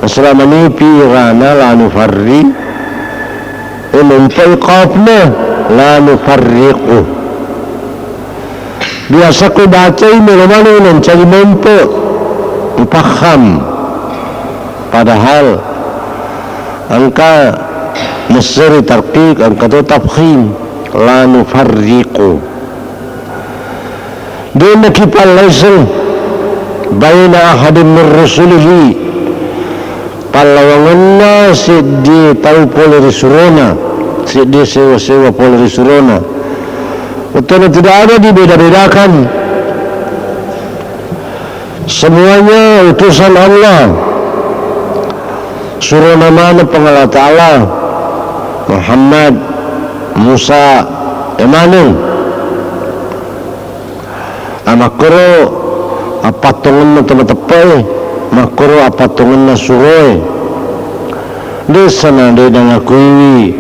selama ni pirana la nufarri umumpai qafna la nufarriqu. Biasa ku baca ini mana nan cari mampu paham, padahal angka nasri tarqiq angka tu tafkhim la nufarriqu. Dina kipal laisa baina ahadin min rusulihi palawanganna siddi tau poleri surona siddi sewa poleri surona betul tidak ada dibeda-bedakan, semuanya utusan Allah. Surona mana pengalat Allah Muhammad Musa Emmanuel amakro apa tongan na tepat makro apa tongan na suroy desa na de ngakui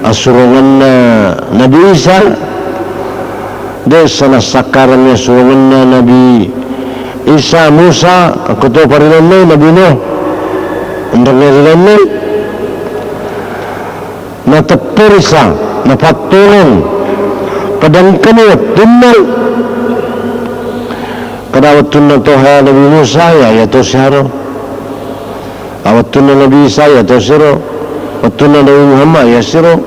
asurongan na Nabi Isa desa na sakarannya surongan na Nabi Isa Musa aku tu parilan na Nabi Nuh untuk ngerilan na tepurisa na patulong padangkan ya tunnel kada watun na toha Nabi Musa ya to siharo awatun na Nabi Isa ya to siro watun na Nabi Muhammad ya siro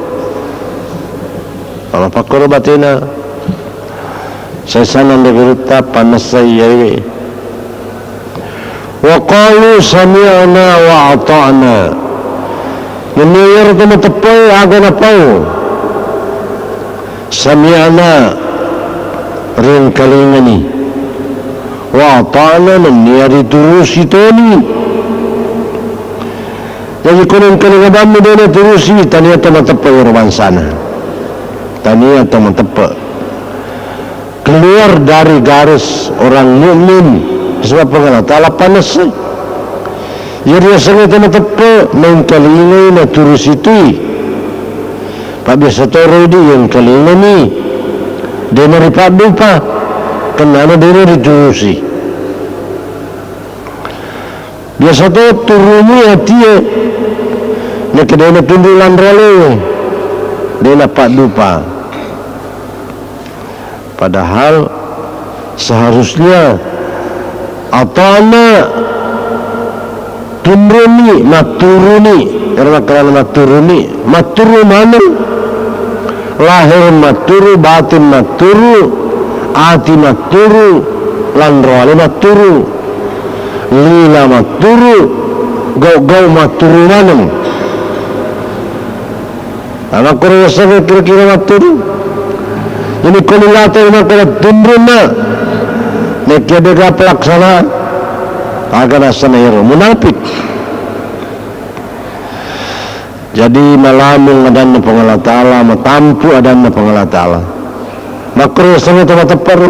ala pakoro batina saya sana negeri panas saya wa qalu sami'na wa ata'na menyer kena tepai agak pau sami'na ring kalingani wa ta'ala menniari turusi toni. Jadi kuning kalingabam mo din na turusi taniya tamatapa urban sana taniya tamatapa keluar dari garis orang mukmin sebab pengalat Allah panas jadi asalnya tamatapa main kalingay na turusi tu pabiasa toro di yang kalingani dia maripadu pa kenapa dia diturusi biasa tu turunnya hati nak dia nak tundulan rale dia dapat lupa padahal seharusnya atana tunruni maturuni kerana maturuni maturu mana lahir maturu batin maturu ati maturu lanrale maturu lila maturu gau maturu manam anak korang sangat kira-kira maturu ini kulilata yang kena tumbruna nak ada pelaksana akan asana yang munafik jadi malamung adana pengalat Allah matampu adana pengalat Allah makro sangat tepat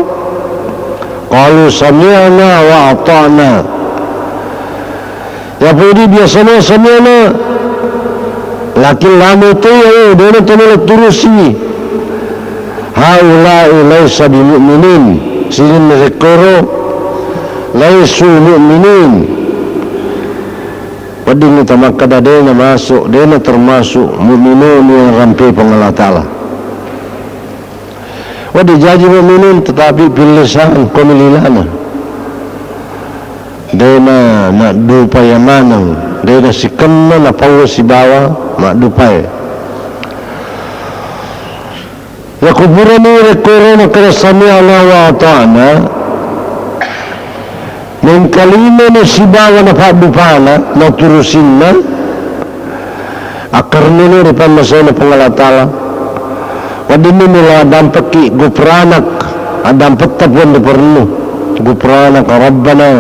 qalu sami'na wa ata'na ya pudi biasanya sami'na lakin lamu tu ya dia tu turusi haula'i laysa bimu'minin silin rekoro laysu mu'minin pading kita maka dia masuk dia termasuk mu'minun yang rampai pengalat Allah wadi jadi mu'minin tetapi bilisan komililana dia nak dupa yang mana dia nak si kena nak pawa si bawa nak dupa ya kuburan ni rekoro nak kena sami Allah wa ta'ana mengkalina na si bawa na padupa na turusin na akar nila ripan masaya na pangalatala wadini nila dampaki gupranak adampat tapuan na perlu gupranak Rabbana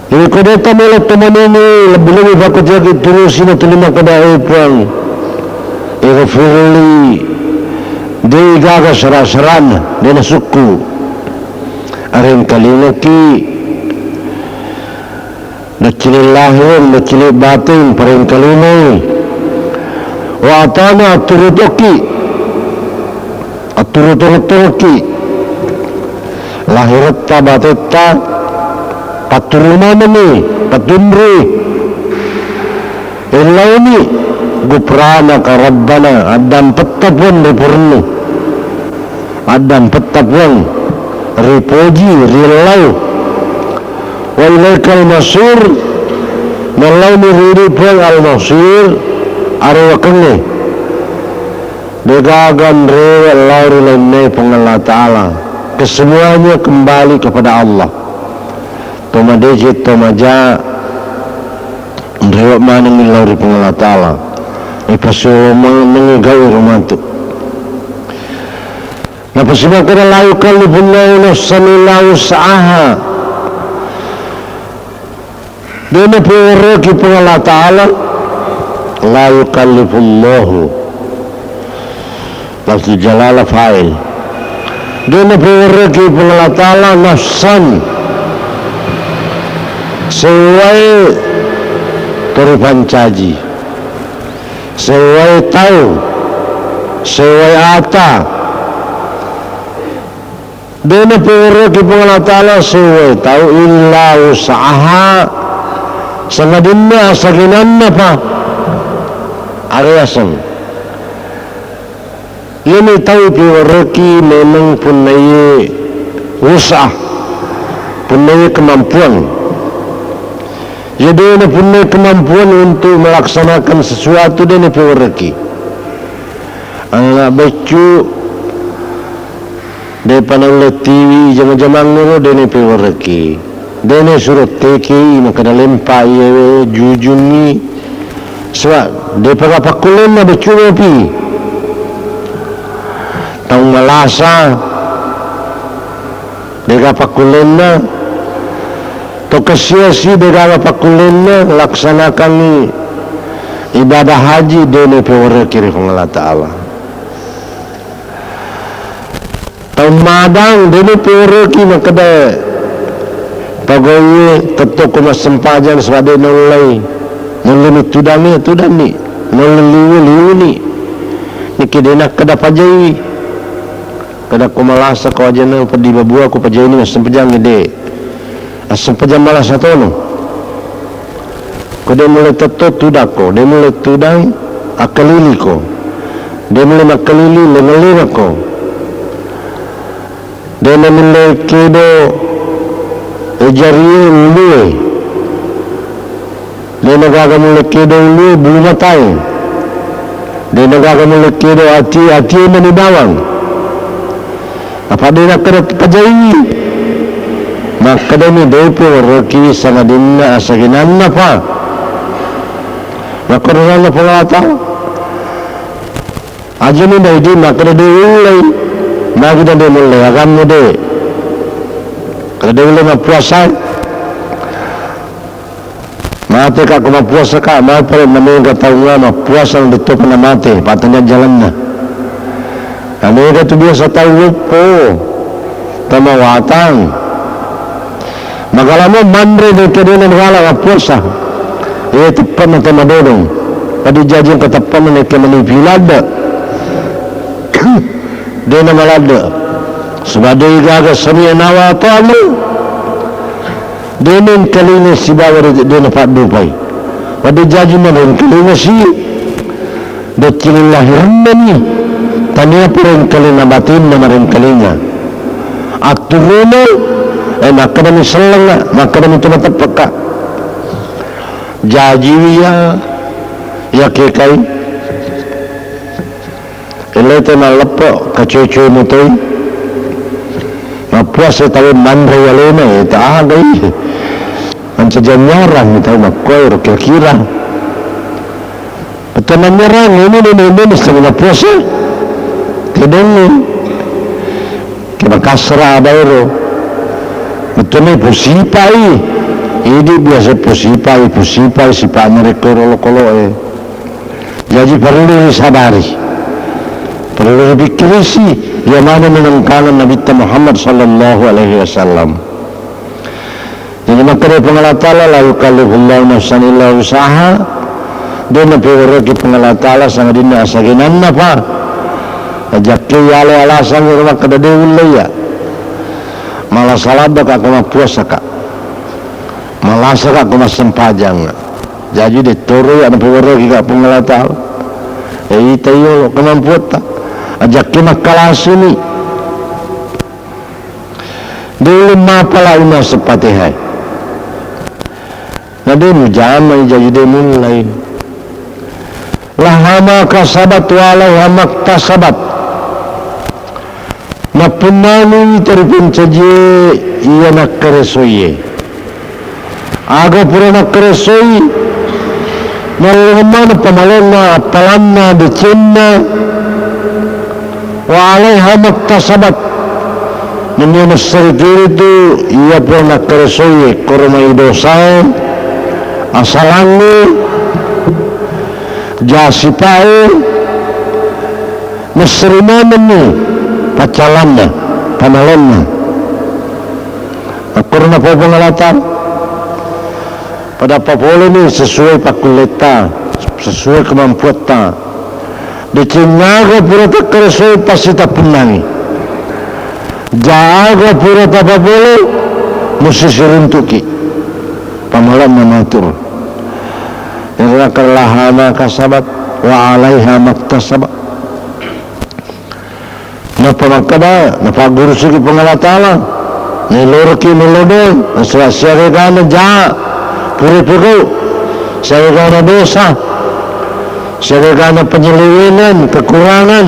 ini kudeta nila tumanini lebih-lebih bakut yaki turusin na tulima kada ipang ighfirli di gaga sarasaran di nasuku aring kalingaki nakili lahir nakili batin paring kalinay wa atana aturutoki lahirat ta batita paturunan ni patunri ilau ni guprana ka rabbana adam petapun ripurnu adam petapun ripoji rilau wa ilaikal masur malau ni riripun al-masir arwakani degagan rewa lauri lainnya pengalah ta'ala kesemuanya kembali kepada Allah toma dejit toma ja rewa mana ni lauri pengalah ta'ala ipasuwa mengigau rumah tu napasibah kena layu kalibullahu nafsan illa usaha dia ni pengeraki pengalah ta'ala la yukallifullahu lafzi jalala fa'il dia ni pengeraki pengalah ta'ala nafsan sewai teripan caji sewai tahu sewai ata dia ni pengeraki pengalah ta'ala sewai tahu illa usaha sangadinna saginanna pa ariasan ini tahu pengeraki memang punya usaha punya kemampuan jadi dia punya kemampuan untuk melaksanakan sesuatu dia ni pengeraki anak bacu dia pandang TV jam-jam ni dia ni pengeraki dia ni suruh teki maka dah lempak ia jujun ni sebab dia pakai pakulen lah bacu api tahu malasa dia pakai pakulen lah to kesia-sia dia pakulen lah laksanakan ni ibadah haji dia ni pengeraki Allah Ta'ala tahu madang dia ni pengeraki maka dah pagawai ketuk kumas sempajan sebab dia nolai ni tudang ni nolai liu ni kira nak kada pajai kada kumalasa kau aja na padi babua aku pajai ni sempajang gede sempajang malas atau no kau dia mulai tetot tudak ko dia mulai tudang akalili ko dia mulai makalili lengalina ko dia mulai kedo ejariye uluwe dia nagagamul kedo uluwe bulu matai dia nagagamul kedo hati ni bawang apa dia nak kena pajai maka dia ni depo roki sangadinna asaginanna pa maka rana pengata aja ni dah di maka dia ulai maka dia mulai agam ni dia kalau dia boleh puasa mati kak kena puasa kak mati namanya kata ulama puasa yang ditutup na mati patutnya jalannya namanya tu biasa tahu lupa tamawatan maka lama mandre dia kena negala puasa ia tepat na tamadodong pada jajin katapan mereka menipilada dia nama lada sebab dia gagal seni nawa ta'ala dia ni kalinya si bawa dia nampak dupai pada jajin dia kalinya si dia kilin lahirnya ni tanya pun kalinya batin nama kalinya aturuna maka dia selang maka dia cuma terpeka jajiya ya kekai ilai tema lepok kacucu mutui puasa tahu mandre walena tak ada macam nyarang tahu makoi kira-kira betul nyarang ini setengah puasa tidak ni kena kasra baru betul ni pusipai ini biasa pusipai sifat mereka kolok-kolok jadi perlu disadari perlu dipikir sih yang mana menengkanan Nabi Muhammad sallallahu alaihi wasallam. Jadi maka dia pengalat ta'ala la yukallifullahu nafsan illa usaha dia nabiwara ki pengalat ta'ala sangat dina asaginan apa ajaki ala alasan rumah kada deul ya malah salat dak kena puasa kak malasa ka kumasempajang jadi dituru ada pura kita pengelata tayo kemampuan tak ajak kinakalas ini dulu mapala una sepatihai nadi mujama jadi mulai lahama kasabat walaiha maktasabat napunani terpin saja ia nak keresoye aga pura nak keresoi nalumana pamalena palanna dicinna wa alaiha maktasabat menyenas sergir itu ia pura nak keresoi kormai dosa asalangi jasipae nasrimana pacalanna pamalanna akurna po pengalatan pada papole ni sesuai pakuleta sesuai kemampuan ta dicinnaga pura tak keresoi pasti tak penangi jaga pura tak papole mesti seruntuki pamalanna matur lahana kasabat wa alaiha maktasabat napa makada napa guru sigi pengalatala nilurki nilodol nasya gana ja puri-puri syarigana dosa syarigana penyelewengan kekurangan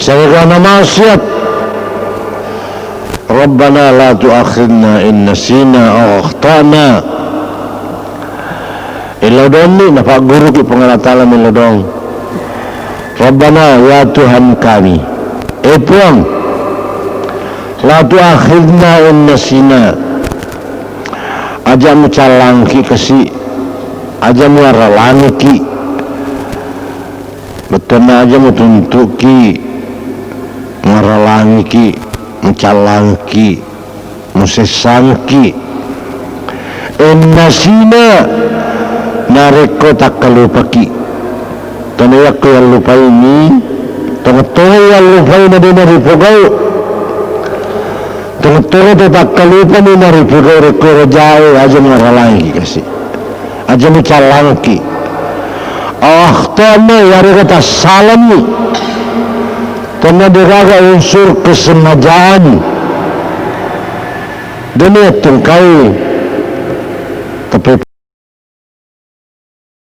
syarigana maksiat Rabbana la tu'akhidna in nasina aw akhtana ilodong ni napa guru ki pengalatala ilodong Rabbana ya Tuhan kami puang la tu'akhidna in nasina aja mucalangki kasi aja muaralangki betul aja mutuntuki muaralangki mucalangki musesangki nasina nareko tak kalupaki tanayak ko yang lupa ini tengah-tengah yang lupa ini na naripugau tengah-tengah tak kalupa ni naripugau reko rajao aja maralangi kasi aja mucalangki tana yari kata salam ni tana diraga unsur kesengajaan dunia tungkai tapi